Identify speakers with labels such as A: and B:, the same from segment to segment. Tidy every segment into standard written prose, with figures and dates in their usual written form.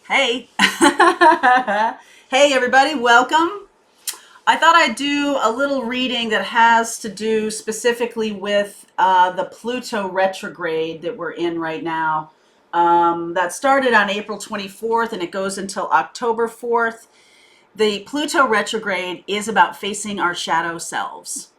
A: Hey. Hey, everybody, welcome. I thought I'd do a little reading that has to do specifically with the Pluto retrograde that we're in right now. That started on April 24th and it goes until October 4th. The Pluto retrograde is about facing our shadow selves.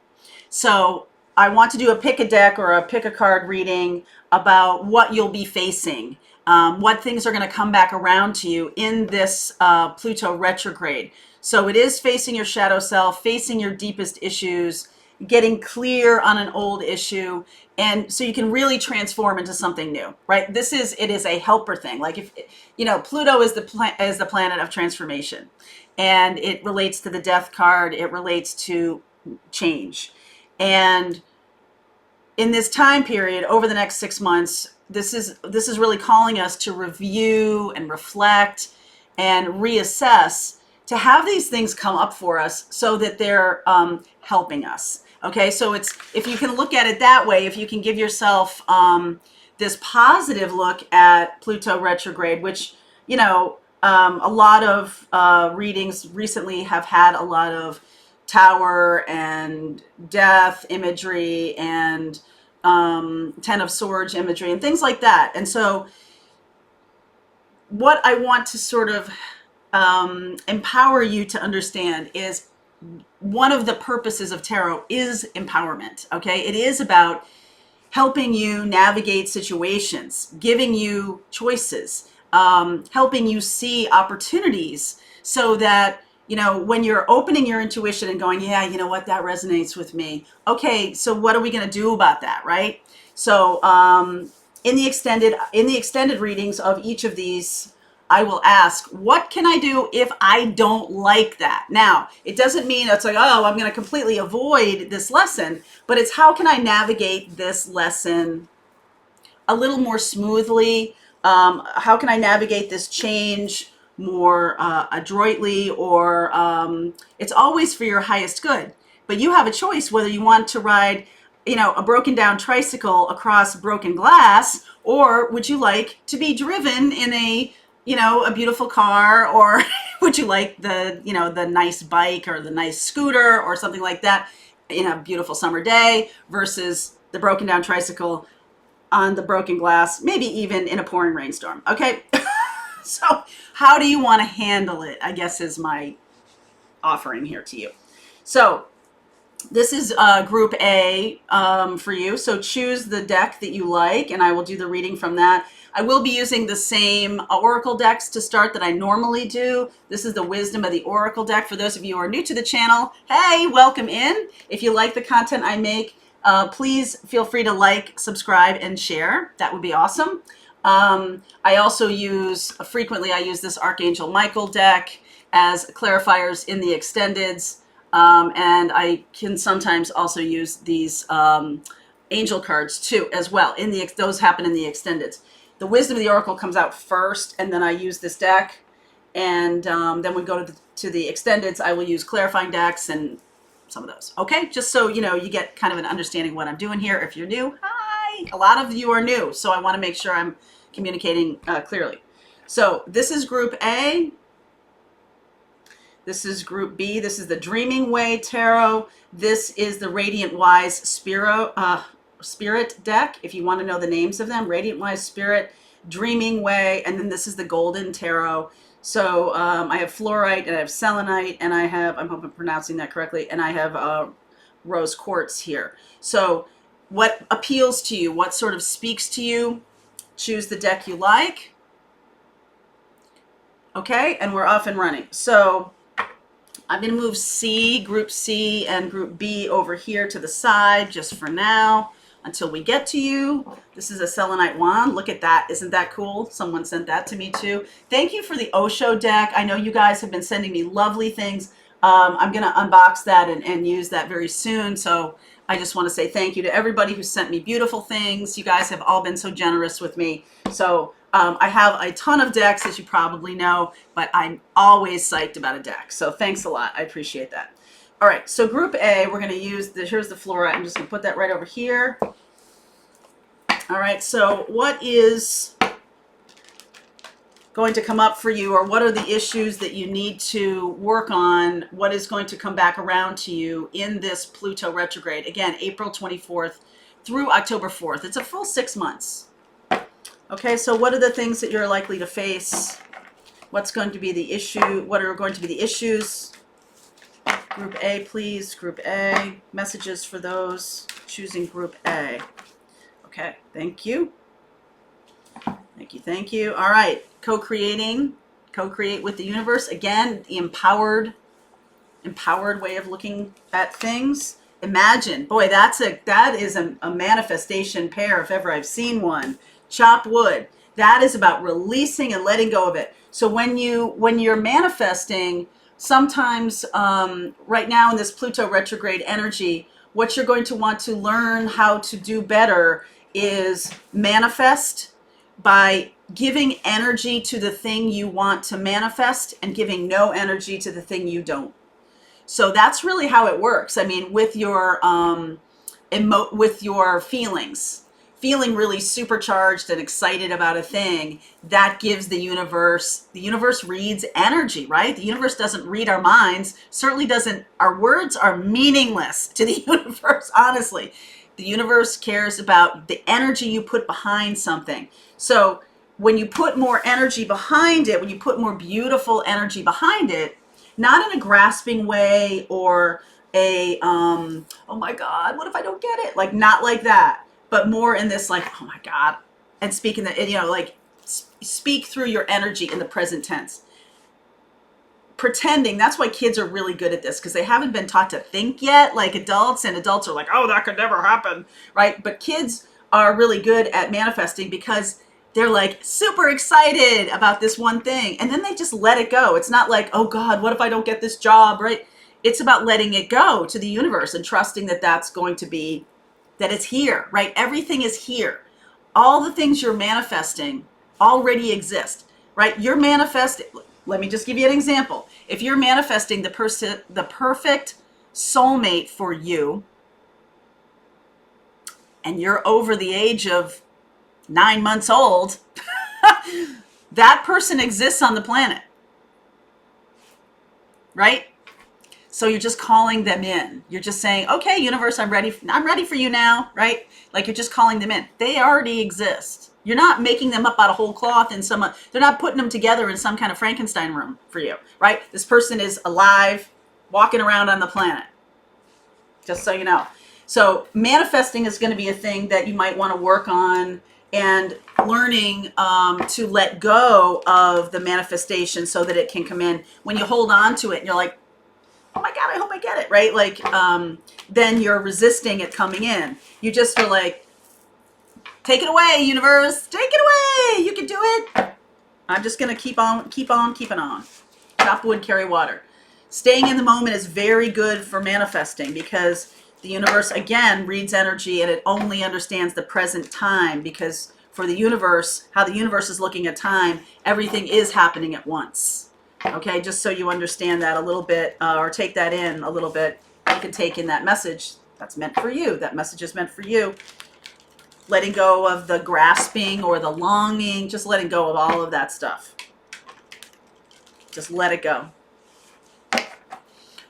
A: So I want to do a pick a deck or a pick a card reading about what you'll be facing, what things are going to come back around to you in this Pluto retrograde. So it is facing your shadow self, facing your deepest issues, getting clear on an old issue, and so you can really transform into something new, right? It is a helper thing. Like if Pluto is the planet of transformation, and it relates to the death card. It relates to change. And in this time period, over the next 6 months, this is really calling us to review and reflect and reassess, to have these things come up for us so that they're helping us. Okay, so it's, if you can look at it that way, if you can give yourself this positive look at Pluto retrograde, which a lot of readings recently have had a lot of tower and death imagery and Ten of Swords imagery and things like that. And so what I want to sort of empower you to understand is one of the purposes of tarot is empowerment. Okay, it is about helping you navigate situations, giving you choices, helping you see opportunities, so that when you're opening your intuition and going, yeah, you know what, that resonates with me. Okay, so what are we going to do about that, right? So in the extended readings of each of these, I will ask, what can I do if I don't like that? Now, it doesn't mean it's like, oh, I'm going to completely avoid this lesson, but it's how can I navigate this lesson a little more smoothly? How can I navigate this change more adroitly? Or it's always for your highest good. But you have a choice whether you want to ride, a broken down tricycle across broken glass, or would you like to be driven in a beautiful car, or would you like the nice bike or the nice scooter or something like that in a beautiful summer day versus the broken down tricycle on the broken glass, maybe even in a pouring rainstorm. Okay. So how do you want to handle it, I guess, is my offering here to you. So this is group A for you. So choose the deck that you like, and I will do the reading from that. I will be using the same oracle decks to start that I normally do. This is the Wisdom of the Oracle deck. For those of you who are new to the channel, hey, welcome in. If you like the content I make, please feel free to like, subscribe, and share. That would be awesome. I also frequently I use this Archangel Michael deck as clarifiers in the extendeds. And I can sometimes also use these angel cards too, as well. Those happen in the extendeds. The Wisdom of the Oracle comes out first, and then I use this deck. And then we go to the extendeds. I will use clarifying decks and some of those. Okay, just so you get kind of an understanding of what I'm doing here. If you're new, hi. A lot of you are new, so I want to make sure I'm communicating clearly. So this is Group A. This is Group B. This is the Dreaming Way Tarot. This is the Radiant Wise Spirit deck. If you want to know the names of them, Radiant Wise Spirit, Dreaming Way, and then this is the Golden Tarot. So I have fluorite, and I have selenite, and I hope I'm pronouncing that correctly, and I have rose quartz here. So what appeals to you? What sort of speaks to you? Choose the deck you like. Okay, and we're off and running. So I'm going to move Group C and Group B over here to the side just for now until we get to you. This is a selenite wand. Look at that. Isn't that cool? Someone sent that to me too. Thank you for the Osho deck. I know you guys have been sending me lovely things. I'm going to unbox that and use that very soon. So I just want to say thank you to everybody who sent me beautiful things. You guys have all been so generous with me. So I have a ton of decks, as you probably know, but I'm always psyched about a deck. So thanks a lot. I appreciate that. All right, so Group A, we're going to use here's the fluorite. I'm just going to put that right over here. All right, so what is, going to come up for you, or what are the issues that you need to work on, what is going to come back around to you in this Pluto retrograde. Again, April 24th through October 4th. It's a full 6 months. Okay, so what are the things that you're likely to face? What's going to be the issue? What are going to be the issues? Group A, please. Group A. Messages for those choosing Group A. Okay, thank you. Thank you, thank you. All right, co-create with the universe. Again, the empowered way of looking at things. Imagine, boy, that is a manifestation pair if ever I've seen one. Chop wood. That is about releasing and letting go of it. So when you're manifesting, sometimes right now in this Pluto retrograde energy, what you're going to want to learn how to do better is manifest by giving energy to the thing you want to manifest and giving no energy to the thing you don't. So that's really how it works. I mean, with your with your feelings, feeling really supercharged and excited about a thing, that gives the universe reads energy, right? The universe doesn't read our minds, certainly doesn't, our words are meaningless to the universe, honestly. The universe cares about the energy you put behind something. So when you put more energy behind it, when you put more beautiful energy behind it, not in a grasping way or a, oh my God, what if I don't get it? Like, not like that, but more in this, like, oh my God, and speaking that, you know, like speak through your energy in the present tense. Pretending, that's why kids are really good at this, because they haven't been taught to think yet, like adults, and adults are like, oh, that could never happen, right? But kids are really good at manifesting because they're like super excited about this one thing, and then they just let it go. It's not like, oh God, what if I don't get this job, right? It's about letting it go to the universe and trusting that that's going to be, that it's here, right? Everything is here. All the things you're manifesting already exist, right? You're manifesting. Let me just give you an example. If you're manifesting the perfect soulmate for you, and you're over the age of 9 months old, that person exists on the planet, right? So you're just calling them in. You're just saying, okay, universe, I'm ready for you now, right? Like, you're just calling them in. They already exist. You're not making them up out of whole cloth in some, they're not putting them together in some kind of Frankenstein room for you, right? This person is alive, walking around on the planet, just so you know. So manifesting is going to be a thing that you might want to work on, and learning to let go of the manifestation so that it can come in. When you hold on to it and you're like, oh my God, I hope I get it, right? Like, then you're resisting it coming in. You just feel like, take it away, universe, take it away. You can do it. I'm just going to keep on keeping on. Chop wood, carry water. Staying in the moment is very good for manifesting, because the universe, again, reads energy, and it only understands the present time, because for the universe, how the universe is looking at time, everything is happening at once. Okay, just so you understand that a little bit, or take that in a little bit. You can take in that message. That's meant for you. That message is meant for you. Letting go of the grasping or the longing, just letting go of all of that stuff. Just let it go.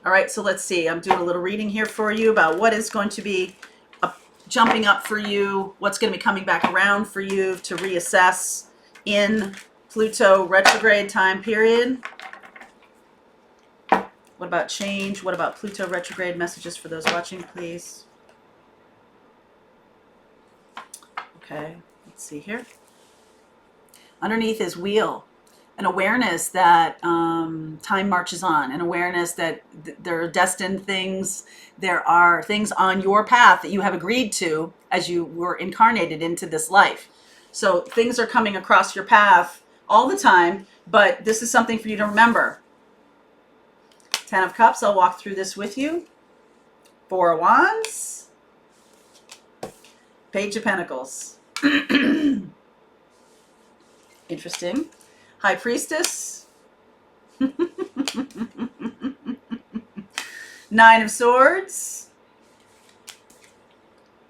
A: All right, so let's see. I'm doing a little reading here for you about what is going to be jumping up for you, what's going to be coming back around for you to reassess in Pluto retrograde time period. What about change? What about Pluto retrograde messages for those watching, please? Okay, let's see here. Underneath is wheel. An awareness that time marches on, an awareness that there are destined things, there are things on your path that you have agreed to as you were incarnated into this life. So things are coming across your path all the time, but this is something for you to remember. 10 of Cups, I'll walk through this with you. 4 of Wands. Page of Pentacles. Interesting. High Priestess. 9 of Swords.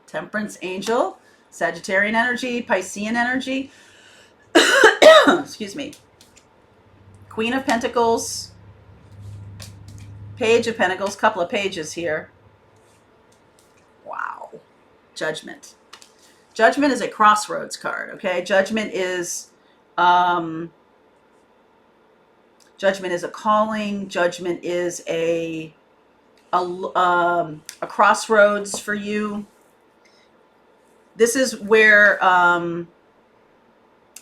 A: Temperance Angel. Sagittarian energy. Piscean energy. Excuse me. Queen of Pentacles, Page of Pentacles, couple of pages here. Wow. Judgment. Judgment is a crossroads card, okay? Judgment is a calling. Judgment is a crossroads for you. This is where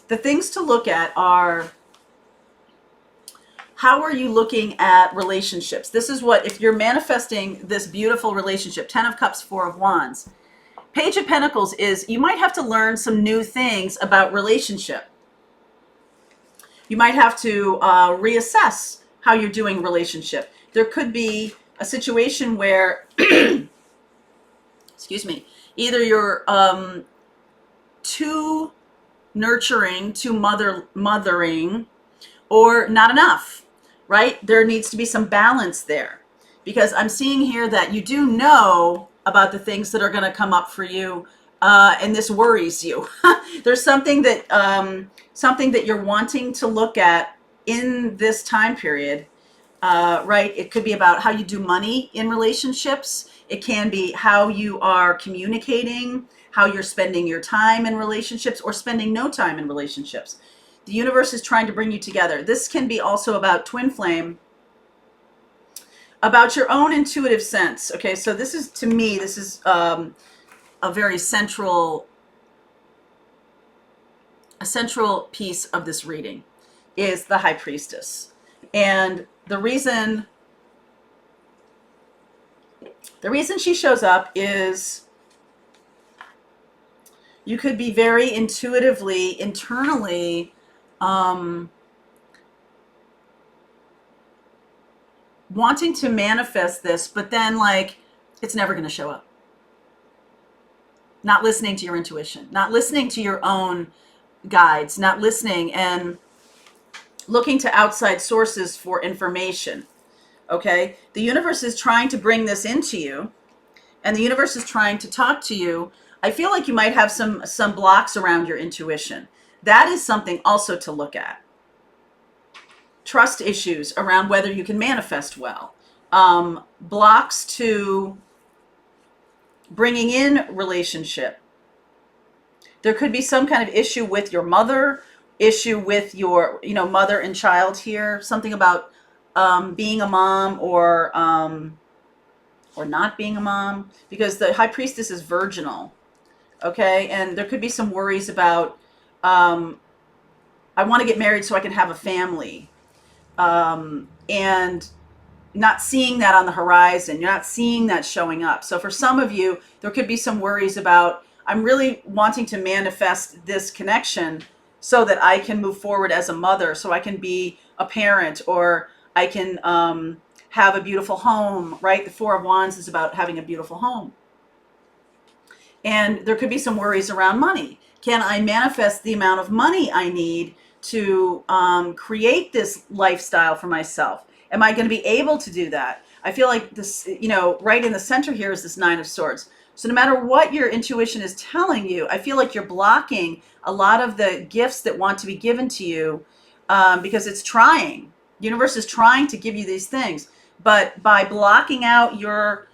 A: the things to look at are, how are you looking at relationships? This is what, if you're manifesting this beautiful relationship, 10 of Cups, 4 of Wands. Page of Pentacles is, you might have to learn some new things about relationship. You might have to reassess how you're doing relationship. There could be a situation where, excuse me, either you're too nurturing, too mothering, or not enough, right? There needs to be some balance there, because I'm seeing here that you do know about the things that are going to come up for you, and this worries you. There's something that you're wanting to look at in this time period, right? It could be about how you do money in relationships. It can be how you are communicating, how you're spending your time in relationships, or spending no time in relationships. The universe is trying to bring you together. This can be also about twin flame, about your own intuitive sense. Okay, so this is, to me, this is a very central piece of this reading, is the High Priestess. And the reason she shows up is you could be very intuitively, internally, wanting to manifest this, but then like it's never going to show up. Not listening to your intuition, not listening to your own guides, not listening and looking to outside sources for information. Okay? The universe is trying to bring this into you, and the universe is trying to talk to you. I feel like you might have some blocks around your intuition. That is something also to look at. Trust issues around whether you can manifest well. Blocks to bringing in relationship. There could be some kind of issue with your mother, issue with your, mother and child here. Something about being a mom or not being a mom, because the High Priestess is virginal. Okay, and there could be some worries about, I want to get married so I can have a family, and not seeing that on the horizon. You're not seeing that showing up. So for some of you, there could be some worries about, I'm really wanting to manifest this connection so that I can move forward as a mother, so I can be a parent, or I can have a beautiful home, right? The Four of Wands is about having a beautiful home. And there could be some worries around money. Can I manifest the amount of money I need to create this lifestyle for myself? Am I going to be able to do that? I feel like this, right in the center here is this Nine of Swords. So no matter what your intuition is telling you, I feel like you're blocking a lot of the gifts that want to be given to you, because it's trying. The universe is trying to give you these things. But by blocking out your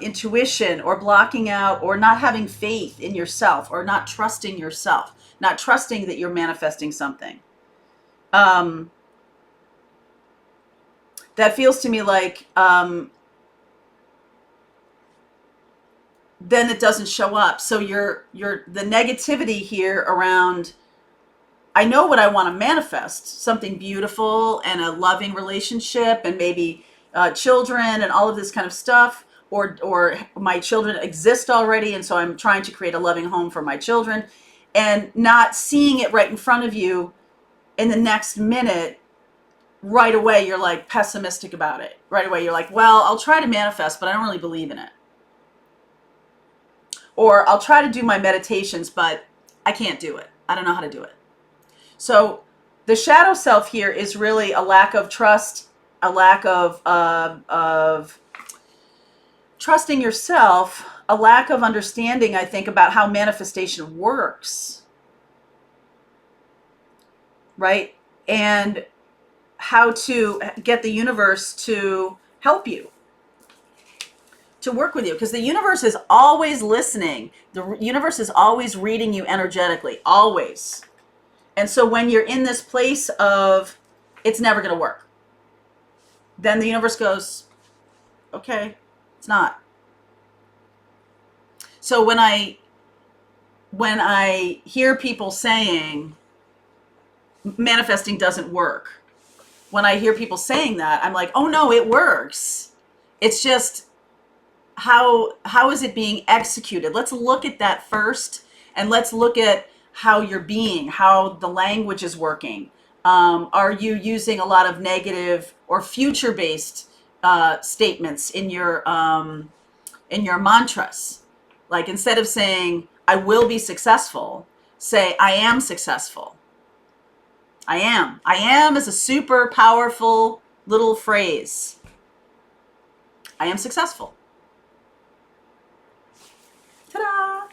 A: intuition, or blocking out, or not having faith in yourself, or not trusting yourself, not trusting that you're manifesting something, that feels to me like then it doesn't show up. So the negativity here around, I know what I want to manifest, something beautiful and a loving relationship, and maybe children and all of this kind of stuff, or my children exist already, and so I'm trying to create a loving home for my children, and not seeing it right in front of you in the next minute. Right away you're like pessimistic about it. Right away you're like, well, I'll try to manifest, but I don't really believe in it. Or I'll try to do my meditations, but I can't do it. I don't know how to do it. So the shadow self here is really a lack of trust, a lack of trusting yourself, a lack of understanding, I think, about how manifestation works. Right? And how to get the universe to help you, to work with you, because the universe is always listening. The universe is always reading you energetically, always. And so when you're in this place of it's never going to work, then the universe goes, okay, it's not. So when I hear people saying manifesting doesn't work, when I hear people saying that, I'm like, oh no, it works. It's just how is it being executed? Let's look at that first, and let's look at how you're being, how the language is working. Are you using a lot of negative or future-based statements in your mantras? Like, instead of saying I will be successful, say I am successful. I am. I am is a super powerful little phrase. I am successful. Ta-da!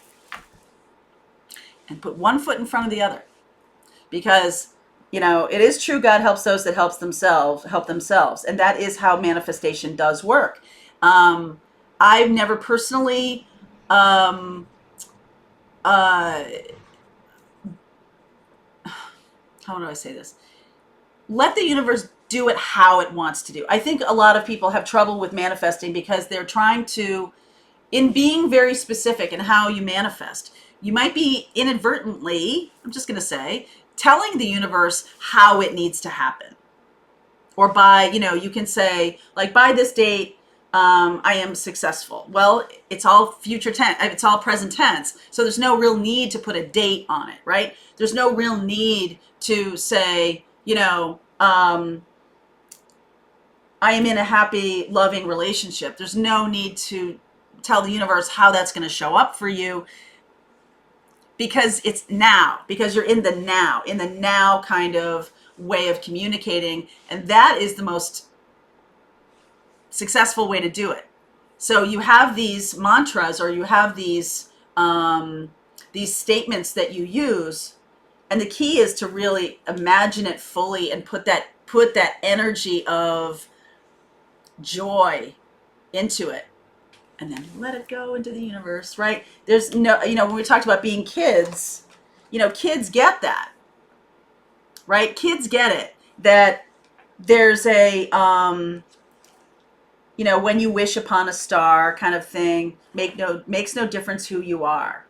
A: And put one foot in front of the other. Because, it is true God helps those that help themselves. And that is how manifestation does work. I've never personally how do I say this? Let the universe do it how it wants to do. I think a lot of people have trouble with manifesting because they're trying to, in being very specific in how you manifest, you might be inadvertently, I'm just going to say, telling the universe how it needs to happen. Or by, you can say, like, by this date, I am successful. Well, it's all future tense. It's all present tense. So there's no real need to put a date on it, right? There's no real need to say, I am in a happy, loving relationship. There's no need to tell the universe how that's going to show up for you, because it's now, because you're in the now kind of way of communicating. And that is the most successful way to do it. So you have these mantras, or you have these statements that you use, and the key is to really imagine it fully and put that energy of joy into it, and then let it go into the universe, right? There's no, when we talked about being kids, kids get that, right? Kids get it, that there's a when you wish upon a star kind of thing, makes no difference who you are.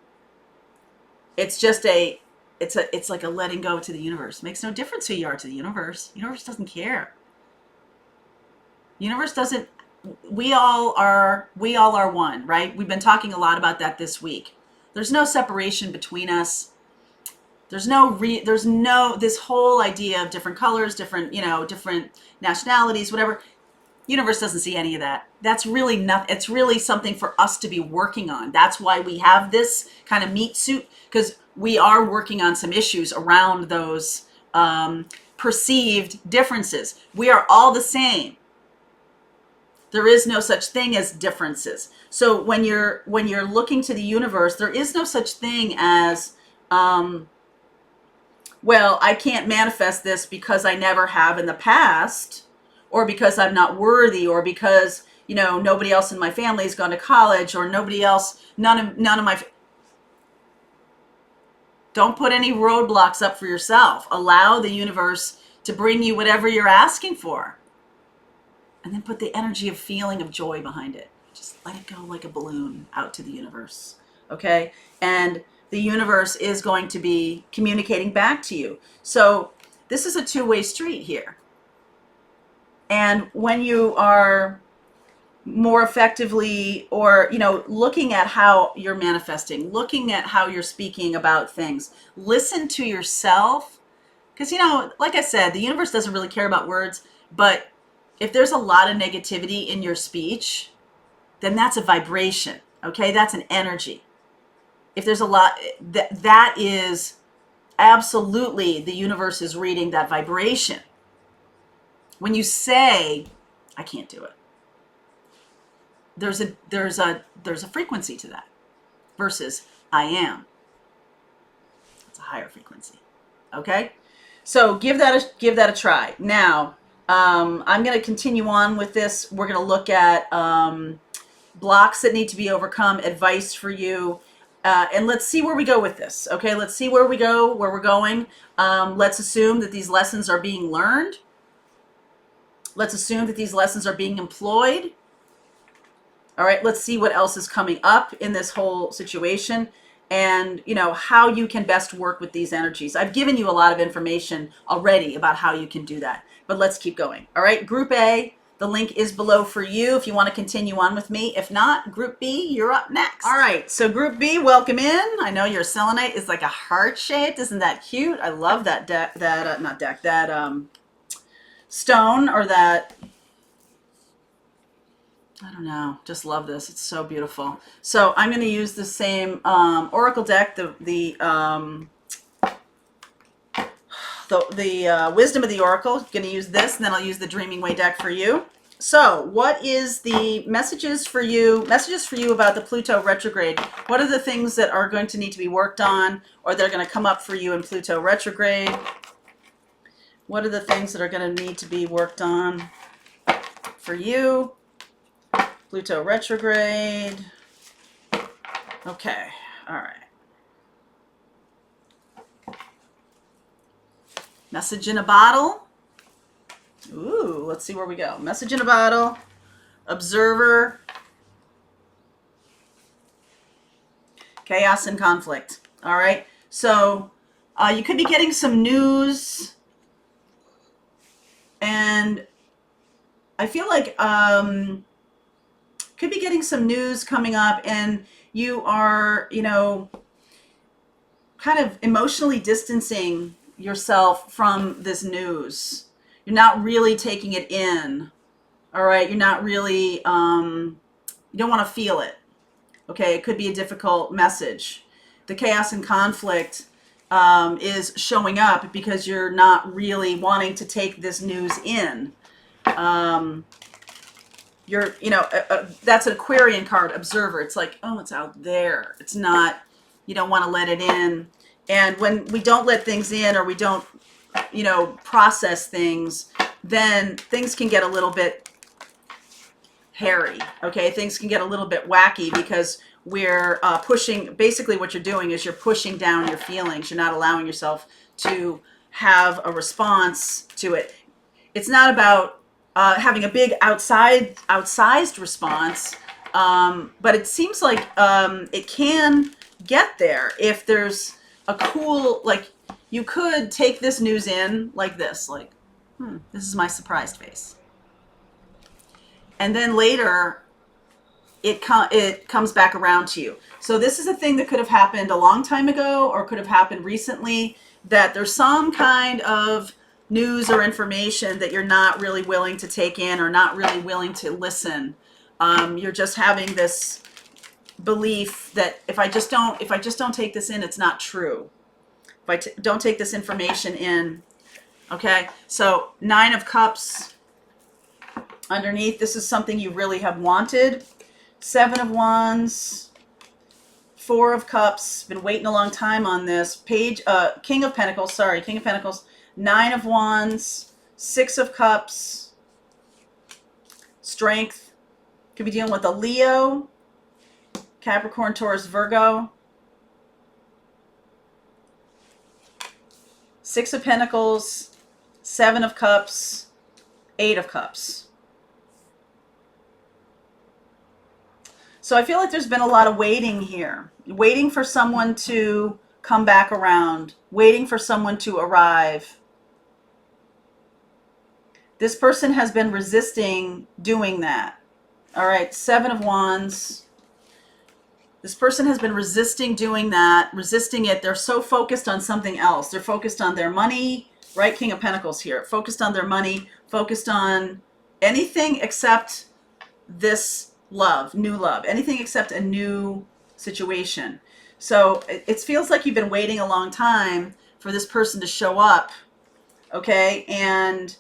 A: It's just it's like a letting go to the universe. Makes no difference who you are to the universe. Universe doesn't care. Universe doesn't. We all are one, right? We've been talking a lot about that this week. There's no separation between us. There's no this whole idea of different colors, different nationalities, whatever. Universe doesn't see any of that. That's really nothing. It's really something for us to be working on. That's why we have this kind of meat suit, because we are working on some issues around those perceived differences. We are all the same. There is no such thing as differences. So when you're looking to the universe, there is no such thing as, well, I can't manifest this because I never have in the past, or because I'm not worthy, or because, nobody else in my family has gone to college, or none of my, don't put any roadblocks up for yourself. Allow the universe to bring you whatever you're asking for. And then put the energy of feeling of joy behind it. Just let it go like a balloon out to the universe. Okay? And the universe is going to be communicating back to you. So this is a two-way street here. And when you are more effectively, or, looking at how you're manifesting, looking at how you're speaking about things, listen to yourself. Because, like I said, the universe doesn't really care about words, but if there's a lot of negativity in your speech, then that's a vibration, okay? That's an energy. If there's a lot, that is absolutely, the universe is reading that vibration. When you say, I can't do it, there's a frequency to that, versus I am. It's a higher frequency, okay? So give that a try. Now, I'm going to continue on with this. We're going to look at blocks that need to be overcome, advice for you. And let's see where we go with this. Okay, let's see where we go, where we're going. Let's assume that these lessons are being learned. Let's assume that these lessons are being employed. All right, let's see what else is coming up in this whole situation and, you know, how you can best work with these energies. I've given you a lot of information already about how you can do that, but let's keep going. All right, Group A, the link is below for you if you want to continue on with me. If not, Group B, you're up next. All right, so Group B, welcome in. I know your selenite is like a heart-shaped. Isn't that cute? I love that stone, or that, I don't know, just love this. It's so beautiful. So I'm going to use the same oracle deck, the wisdom of the oracle. I'm going to use this, and then I'll use the Dreaming Way deck for you. So what is the messages for you about the Pluto retrograde? What are the things that are going to need to be worked on, or they're going to come up for you in Pluto retrograde? What are the things that are going to need to be worked on for you? Pluto retrograde. Okay, all right. Message in a bottle. Ooh, let's see where we go. Message in a bottle. Observer. Chaos and conflict. All right, so you could be getting some news, and I feel like could be getting some news coming up, and you are, you know, kind of emotionally distancing yourself from this news. You're not really taking it in. All right, you're not really, you don't want to feel it. Okay, it could be a difficult message. The chaos and conflict is showing up because you're not really wanting to take this news in. You're, you know, that's an Aquarian card, observer. It's like, oh, it's out there. It's not, you don't want to let it in. And when we don't let things in, or we don't, you know, process things, then things can get a little bit hairy. Okay, things can get a little bit wacky because we're pushing. Basically, what you're doing is you're pushing down your feelings. You're not allowing yourself to have a response to it. It's not about having a big outsized response, but it seems like it can get there if there's a cool, like, you could take this news in like this, like, this is my surprised face. And then later, it comes back around to you. So this is a thing that could have happened a long time ago, or could have happened recently, that there's some kind of news or information that you're not really willing to take in, or not really willing to listen. You're just having this belief that if I just don't take this in, it's not true. If I don't take this information in, okay? So 9 of Cups underneath. This is something you really have wanted. 7 of Wands, 4 of Cups. Been waiting a long time on this. King of Pentacles. 9 of Wands, 6 of Cups, Strength. Could be dealing with a Leo, Capricorn, Taurus, Virgo. 6 of Pentacles, 7 of Cups, 8 of Cups. So I feel like there's been a lot of waiting here. Waiting for someone to come back around. Waiting for someone to arrive. This person has been resisting doing that. All right, 7 of Wands. This person has been resisting doing that, resisting it. They're so focused on something else. They're focused on their money, right? King of Pentacles here. Focused on their money, focused on anything except this love, new love. Anything except a new situation. So it feels like you've been waiting a long time for this person to show up, okay? And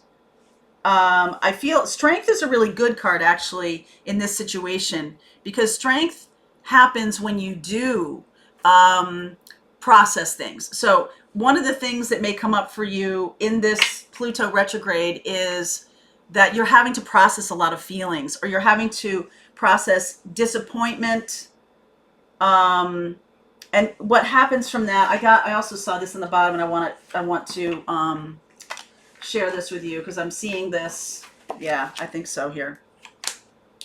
A: I feel Strength is a really good card, actually, in this situation, because Strength happens when you do process things. So one of the things that may come up for you in this Pluto retrograde is that you're having to process a lot of feelings, or you're having to process disappointment. And what happens from that, I also saw this in the bottom, and I want to share this with you because I'm seeing this. Yeah, I think so here.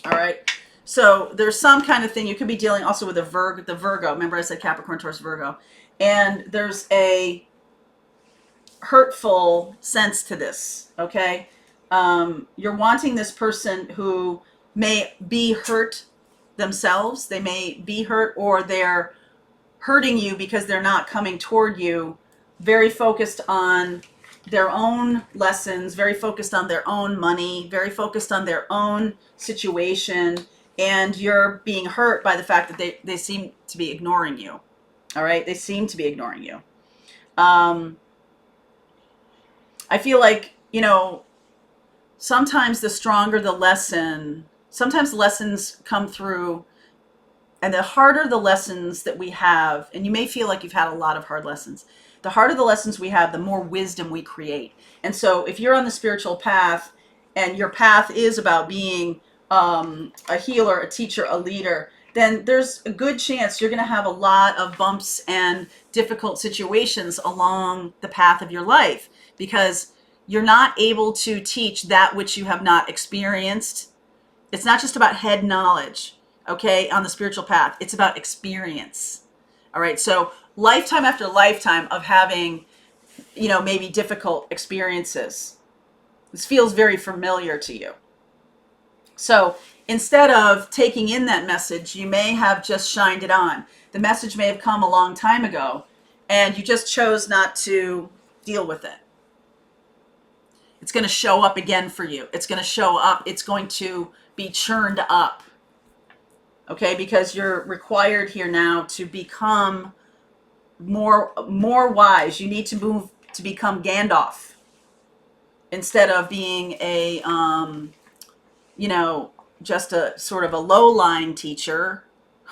A: All right. So there's some kind of thing you could be dealing also with the Virgo. Remember I said Capricorn, Taurus, Virgo. And there's a hurtful sense to this, okay? You're wanting this person who may be hurt themselves. They may be hurt, or they're hurting you because they're not coming toward you, very focused on their own lessons, very focused on their own money, very focused on their own situation, and you're being hurt by the fact that they seem to be ignoring you. All right? They seem to be ignoring you. I feel like, sometimes the stronger the lesson, sometimes lessons come through, and the harder the lessons that we have, and you may feel like you've had a lot of hard lessons, the harder the lessons we have, the more wisdom we create. And so if you're on the spiritual path, and your path is about being a healer, a teacher, a leader, then there's a good chance you're going to have a lot of bumps and difficult situations along the path of your life, because you're not able to teach that which you have not experienced. It's not just about head knowledge, okay, on the spiritual path. It's about experience. All right. So lifetime after lifetime of having, maybe difficult experiences. This feels very familiar to you. So instead of taking in that message, you may have just shined it on. The message may have come a long time ago, and you just chose not to deal with it. It's going to show up again for you. It's going to show up. It's going to be churned up. Okay, because you're required here now to become more wise. You need to move to become Gandalf instead of being a just a sort of a low-lying teacher,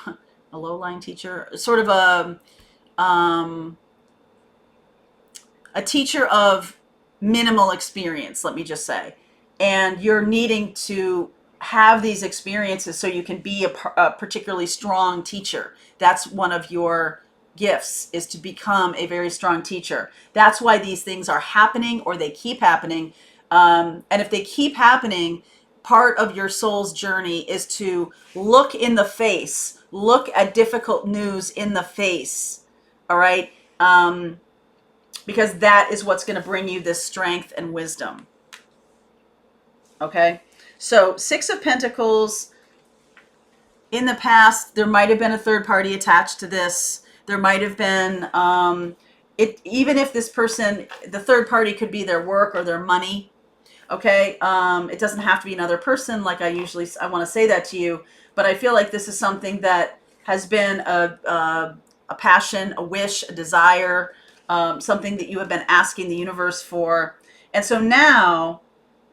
A: a low-lying teacher, sort of a teacher of minimal experience, let me just say. And you're needing to have these experiences so you can be a particularly strong teacher. That's one of your gifts, is to become a very strong teacher. That's why these things are happening, or they keep happening. And if they keep happening, part of your soul's journey is to look in the face, look at difficult news in the face. All right? Because that is what's going to bring you this strength and wisdom. Okay? So 6 of Pentacles, in the past, there might have been a third party attached to this. There might have been, even if this person, the third party could be their work or their money. Okay? It doesn't have to be another person, like I want to say that to you. But I feel like this is something that has been a passion, a wish, a desire, something that you have been asking the universe for. And so now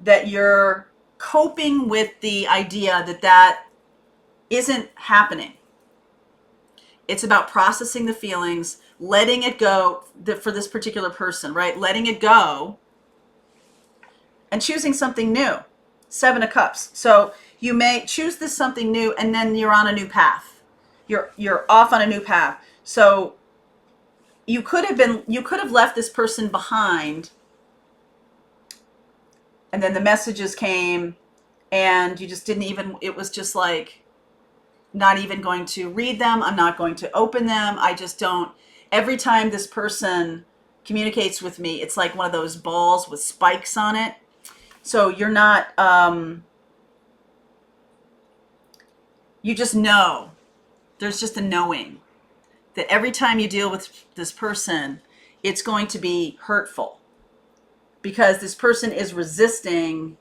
A: that you're coping with the idea that isn't happening, it's about processing the feelings, letting it go for this particular person, right? Letting it go and choosing something new. 7 of Cups. So you may choose this something new, and then you're on a new path. You're off on a new path. So you could have left this person behind, and then the messages came, and you just didn't even, it was just like, not even going to read them. I'm not going to open them. I just don't. Every time this person communicates with me, it's like one of those balls with spikes on it. So you're not, you just know. There's just a knowing that every time you deal with this person, it's going to be hurtful, because this person is resisting,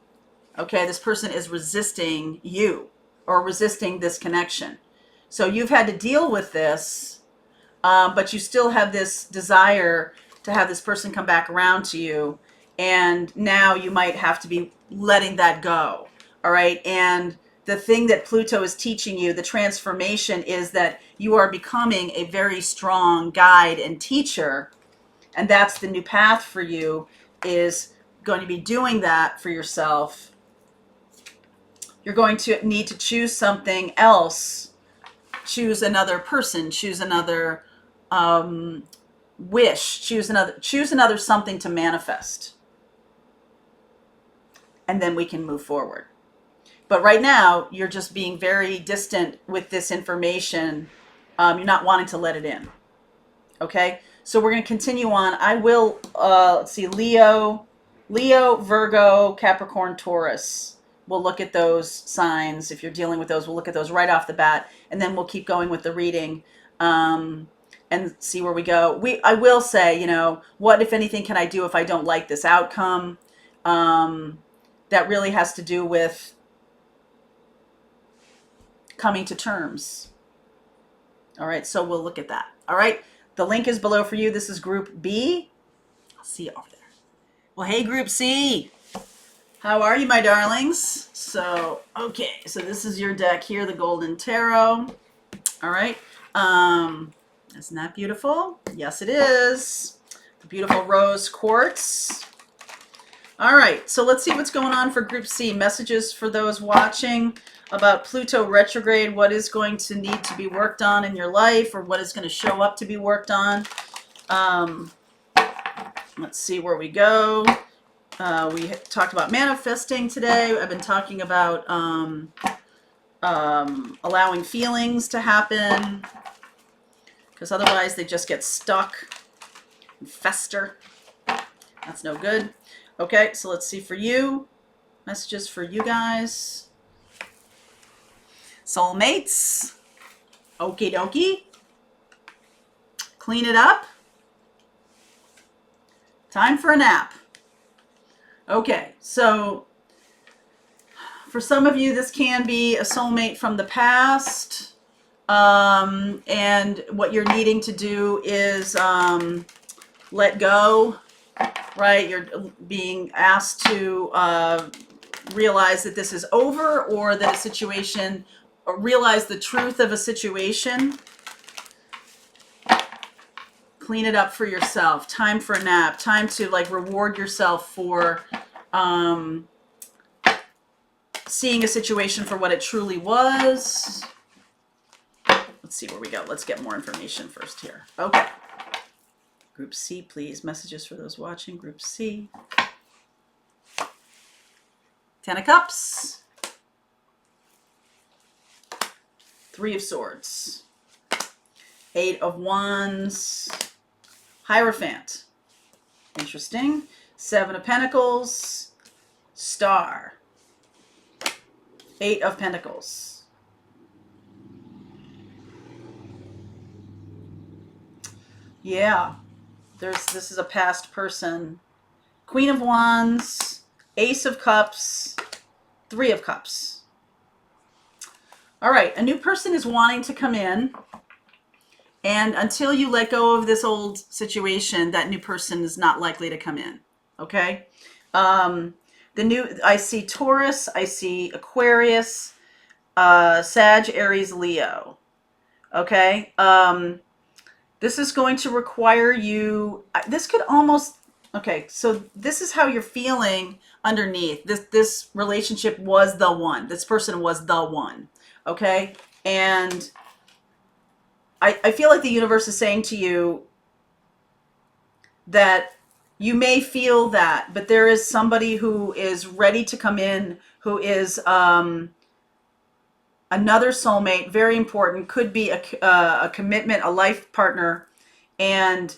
A: okay? This person is resisting you, or resisting this connection. So you've had to deal with this, but you still have this desire to have this person come back around to you. And now you might have to be letting that go. All right. And the thing that Pluto is teaching you, the transformation, is that you are becoming a very strong guide and teacher. And that's the new path for you, is going to be doing that for yourself. You're going to need to choose something else. Choose another person. Choose another wish. Choose another something to manifest. And then we can move forward. But right now, you're just being very distant with this information. You're not wanting to let it in. Okay? So we're going to continue on. I will, let's see, Leo, Virgo, Capricorn, Taurus. We'll look at those signs. If you're dealing with those, we'll look at those right off the bat. And then we'll keep going with the reading and see where we go. I will say, what, if anything, can I do if I don't like this outcome? That really has to do with coming to terms. All right, so we'll look at that. All right, the link is below for you. This is Group B. I'll see you over there. Well, hey, Group C. How are you, my darlings? So, okay, so this is your deck here, the Golden Tarot. All right, isn't that beautiful? Yes, it is. The beautiful rose quartz. All right, so let's see what's going on for Group C. Messages for those watching about Pluto retrograde, what is going to need to be worked on in your life, or what is going to show up to be worked on. Let's see where we go. We talked about manifesting today. I've been talking about allowing feelings to happen, because otherwise they just get stuck and fester. That's no good. Okay, so let's see for you. Messages for you guys. Soulmates. Okie dokie. Clean it up. Time for a nap. Okay, so for some of you, this can be a soulmate from the past. And what you're needing to do is let go, right? You're being asked to realize that this is over, or that a situation, or realize the truth of a situation. Clean it up for yourself. Time for a nap. Time to reward yourself for seeing a situation for what it truly was. Let's see where we go. Let's get more information first here. Okay. Group C, please. Messages for those watching. Group C. 10 of Cups. 3 of Swords. 8 of Wands. Hierophant. Interesting. 7 of Pentacles. Star. 8 of Pentacles. Yeah. This is a past person. Queen of Wands. Ace of Cups. 3 of Cups. All right. A new person is wanting to come in. And until you let go of this old situation, that new person is not likely to come in. Okay? I see Taurus, I see Aquarius, Sag, Aries, Leo. Okay? This is going to require you, this could almost, okay, so this is how you're feeling underneath. This relationship was the one. This person was the one. Okay? And I feel like the universe is saying to you that you may feel that, but there is somebody who is ready to come in, who is another soulmate, very important, could be a commitment, a life partner. And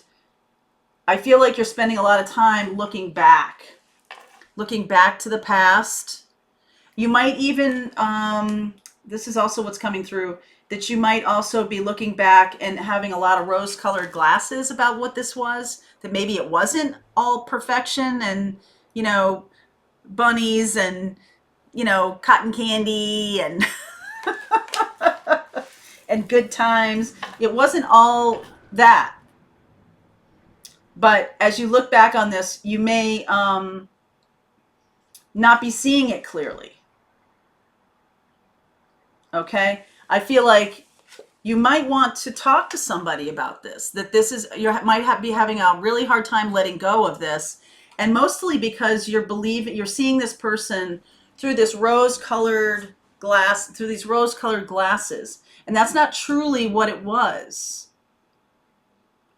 A: I feel like you're spending a lot of time looking back to the past. You might even, this is also what's coming through, that you might also be looking back and having a lot of rose-colored glasses about what this was, that maybe it wasn't all perfection and, bunnies and, cotton candy and and good times. It wasn't all that. But as you look back on this, you may not be seeing it clearly. Okay? I feel like you might want to talk to somebody about this, that this is, might be having a really hard time letting go of this. And mostly because you're seeing this person through this rose-colored glass, through these rose-colored glasses. And that's not truly what it was.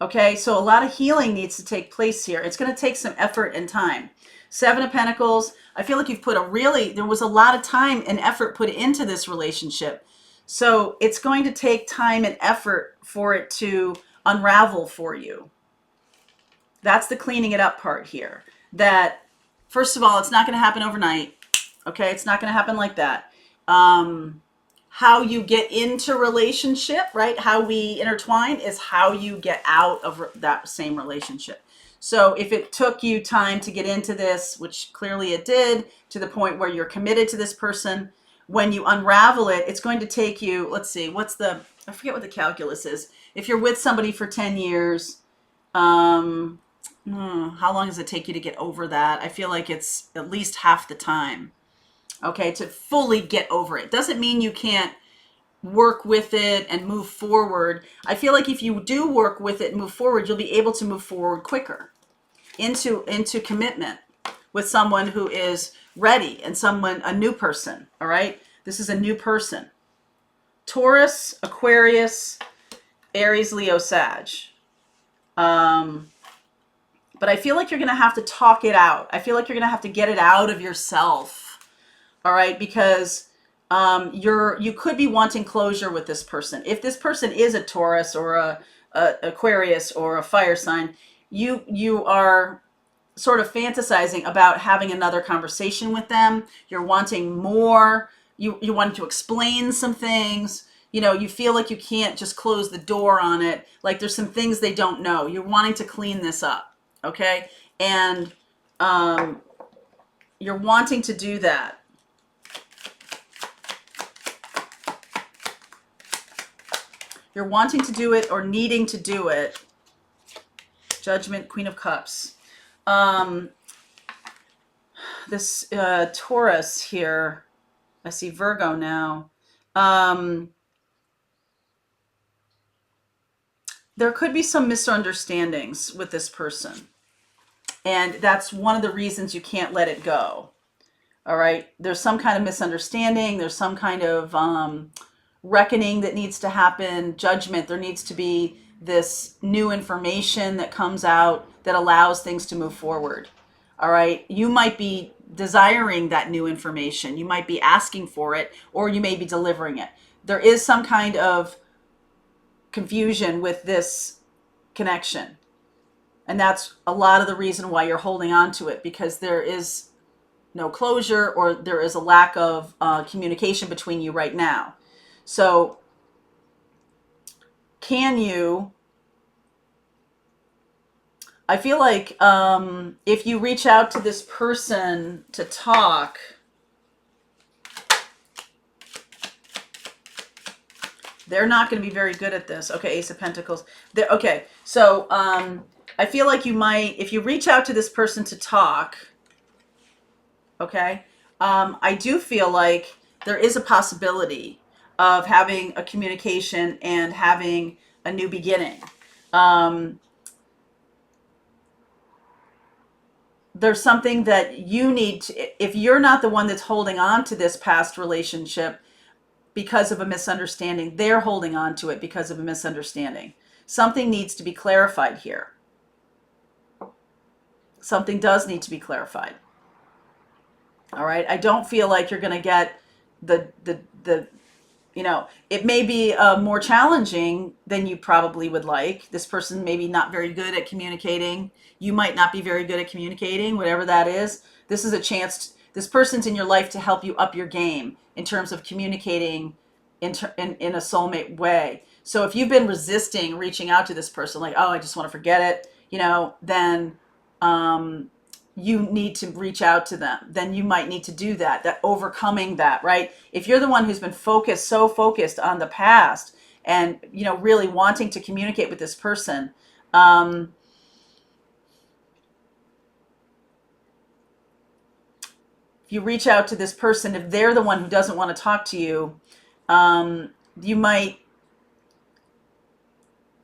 A: Okay, so a lot of healing needs to take place here. It's going to take some effort and time. Seven of Pentacles, I feel like you've put there was a lot of time and effort put into this relationship. So it's going to take time and effort for it to unravel for you. That's the cleaning it up part here. That, first of all, it's not going to happen overnight. Okay, it's not going to happen like that. How you get into relationship, right? How we intertwine is how you get out of that same relationship. So if it took you time to get into this, which clearly it did, to the point where you're committed to this person, when you unravel it, it's going to take you, let's see, I forget what the calculus is. If you're with somebody for 10 years, how long does it take you to get over that? I feel like it's at least half the time. Okay, to fully get over it. Doesn't mean you can't work with it and move forward. I feel like if you do work with it and move forward, you'll be able to move forward quicker into commitment with someone who is ready and a new person, all right? This is a new person. Taurus, Aquarius, Aries, Leo, Sag. But I feel like you're going to have to talk it out. I feel like you're going to have to get it out of yourself. All right, because you could be wanting closure with this person. If this person is a Taurus or a Aquarius or a fire sign, you are sort of fantasizing about having another conversation with them. You're wanting more. You want to explain some things. You know, you feel like you can't just close the door on it. Like there's some things they don't know. You're wanting to clean this up, okay? And you're wanting to do that. You're wanting to do it or needing to do it. Judgment, Queen of Cups. This Taurus here, I see Virgo now. There could be some misunderstandings with this person. And that's one of the reasons you can't let it go. All right? There's some kind of misunderstanding. There's some kind of reckoning that needs to happen, judgment. There needs to be this new information that comes out that allows things to move forward. All right. You might be desiring that new information. You might be asking for it, or you may be delivering it. There is some kind of confusion with this connection. And that's a lot of the reason why you're holding on to it, because there is no closure, or there is a lack of communication between you right now. So I feel like if you reach out to this person to talk, they're not going to be very good at this. Okay, Ace of Pentacles. Okay, so I feel like you might, if you reach out to this person to talk, okay, I do feel like there is a possibility of having a communication and having a new beginning. There's something that you need to, if you're not the one that's holding on to this past relationship because of a misunderstanding, they're holding on to it because of a misunderstanding. Something needs to be clarified here. Something does need to be clarified. All right. I don't feel like you're going to get the it may be more challenging than you probably would like. This person may be not very good at communicating. You might not be very good at communicating, whatever that is. This is a chance. This person's in your life to help you up your game in terms of communicating in a soulmate way. So if you've been resisting reaching out to this person, like, oh, I just want to forget it, then you need to reach out to them. Then you might need to do that overcoming that, right? If you're the one who's been so focused on the past and, really wanting to communicate with this person, if you reach out to this person, if they're the one who doesn't want to talk to you, you might,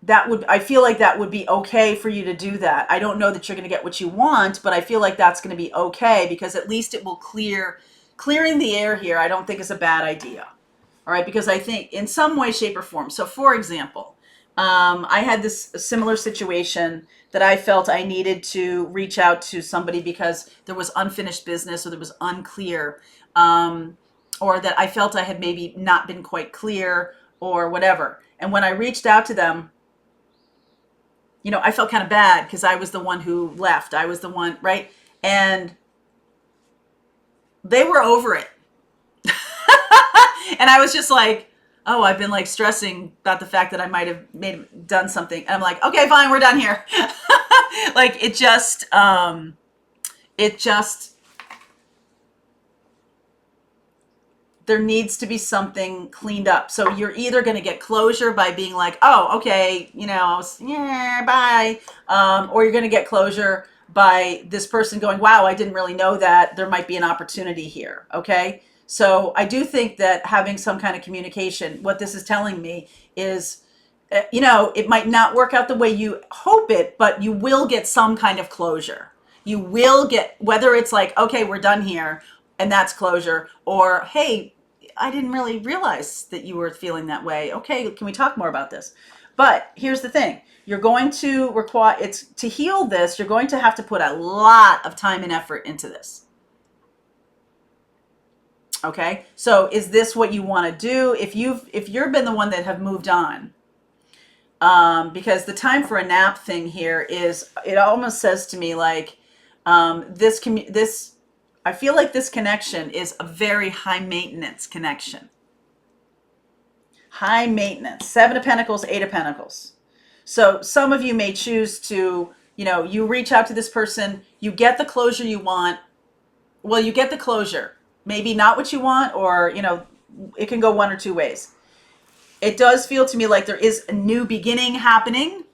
A: I feel like that would be okay for you to do that. I don't know that you're going to get what you want, but I feel like that's going to be okay, because at least it will clear clearing the air here, I don't think is a bad idea. All right, because I think in some way, shape, or form. So, for example, I had this similar situation that I felt I needed to reach out to somebody because there was unfinished business or there was unclear, or that I felt I had maybe not been quite clear or whatever. And when I reached out to them, you know, I felt kind of bad because I was the one who left. I was the one, right? And they were over it. And I was just like, oh, I've been like stressing about the fact that I might have done something. And I'm like, okay, fine, we're done here. Like it just, there needs to be something cleaned up. So you're either going to get closure by being like, oh, okay, you know, yeah, bye. Or you're going to get closure by this person going, wow, I didn't really know that. There might be an opportunity here. Okay. So I do think that having some kind of communication, what this is telling me is, you know, it might not work out the way you hope it, but you will get some kind of closure. You will get, whether it's like, okay, we're done here, and that's closure, or, hey, I didn't really realize that you were feeling that way. Okay, can we talk more about this? But here's the thing. You're going to require, it's to heal this, you're going to have to put a lot of time and effort into this. Okay, so is this what you want to do? If you've been the one that have moved on, because the time for a nap thing here is, it almost says to me like, this, I feel like this connection is a very high maintenance connection. High maintenance. 7 of Pentacles, 8 of Pentacles. So some of you may choose to, you know, you reach out to this person, you get the closure you want. Well, you get the closure. Maybe not what you want, or, you know, it can go one or two ways. It does feel to me like there is a new beginning happening,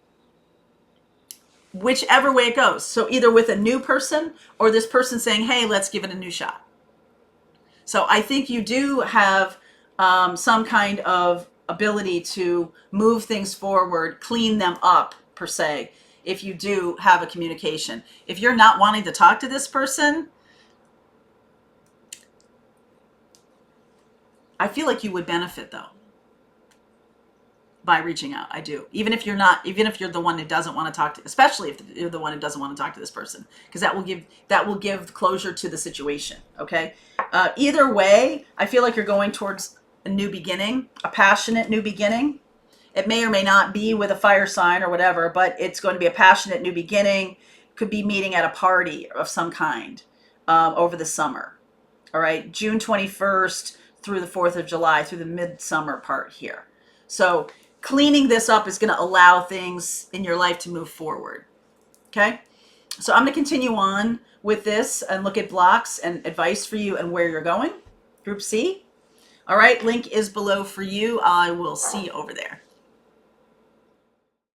A: whichever way it goes. So either with a new person or this person saying, hey, let's give it a new shot. So I think you do have some kind of ability to move things forward, clean them up, per se, if you do have a communication. If you're not wanting to talk to this person, I feel like you would benefit, though, by reaching out. I do. Even if you're the one who doesn't want to talk to, especially if you're the one who doesn't want to talk to this person, because that will give closure to the situation. Okay. Either way, I feel like you're going towards a new beginning, a passionate new beginning. It may or may not be with a fire sign or whatever, but it's going to be a passionate new beginning. Could be meeting at a party of some kind over the summer. All right. June 21st through the 4th of July, through the midsummer part here. So cleaning this up is going to allow things in your life to move forward. Okay. So I'm going to continue on with this and look at blocks and advice for you and where you're going. Group C. All right. Link is below for you. I will see you over there.